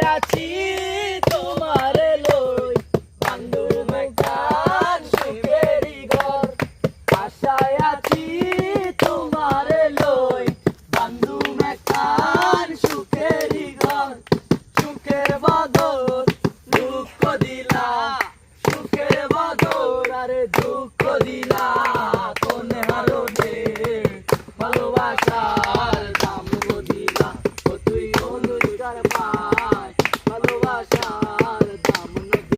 আছি তোমারে লই বন্ধু মেকান সুখেরি ঘর আশায় আছি তোমারে লই বন্ধু মেকান সুখেরি ঘর সুখের বদল দুঃখ দিলা সুখের বদল আরে দুঃখ দিলা কোন হারনে ভালোবাসার দাম দিলা ও তুই অনুষ্কার পা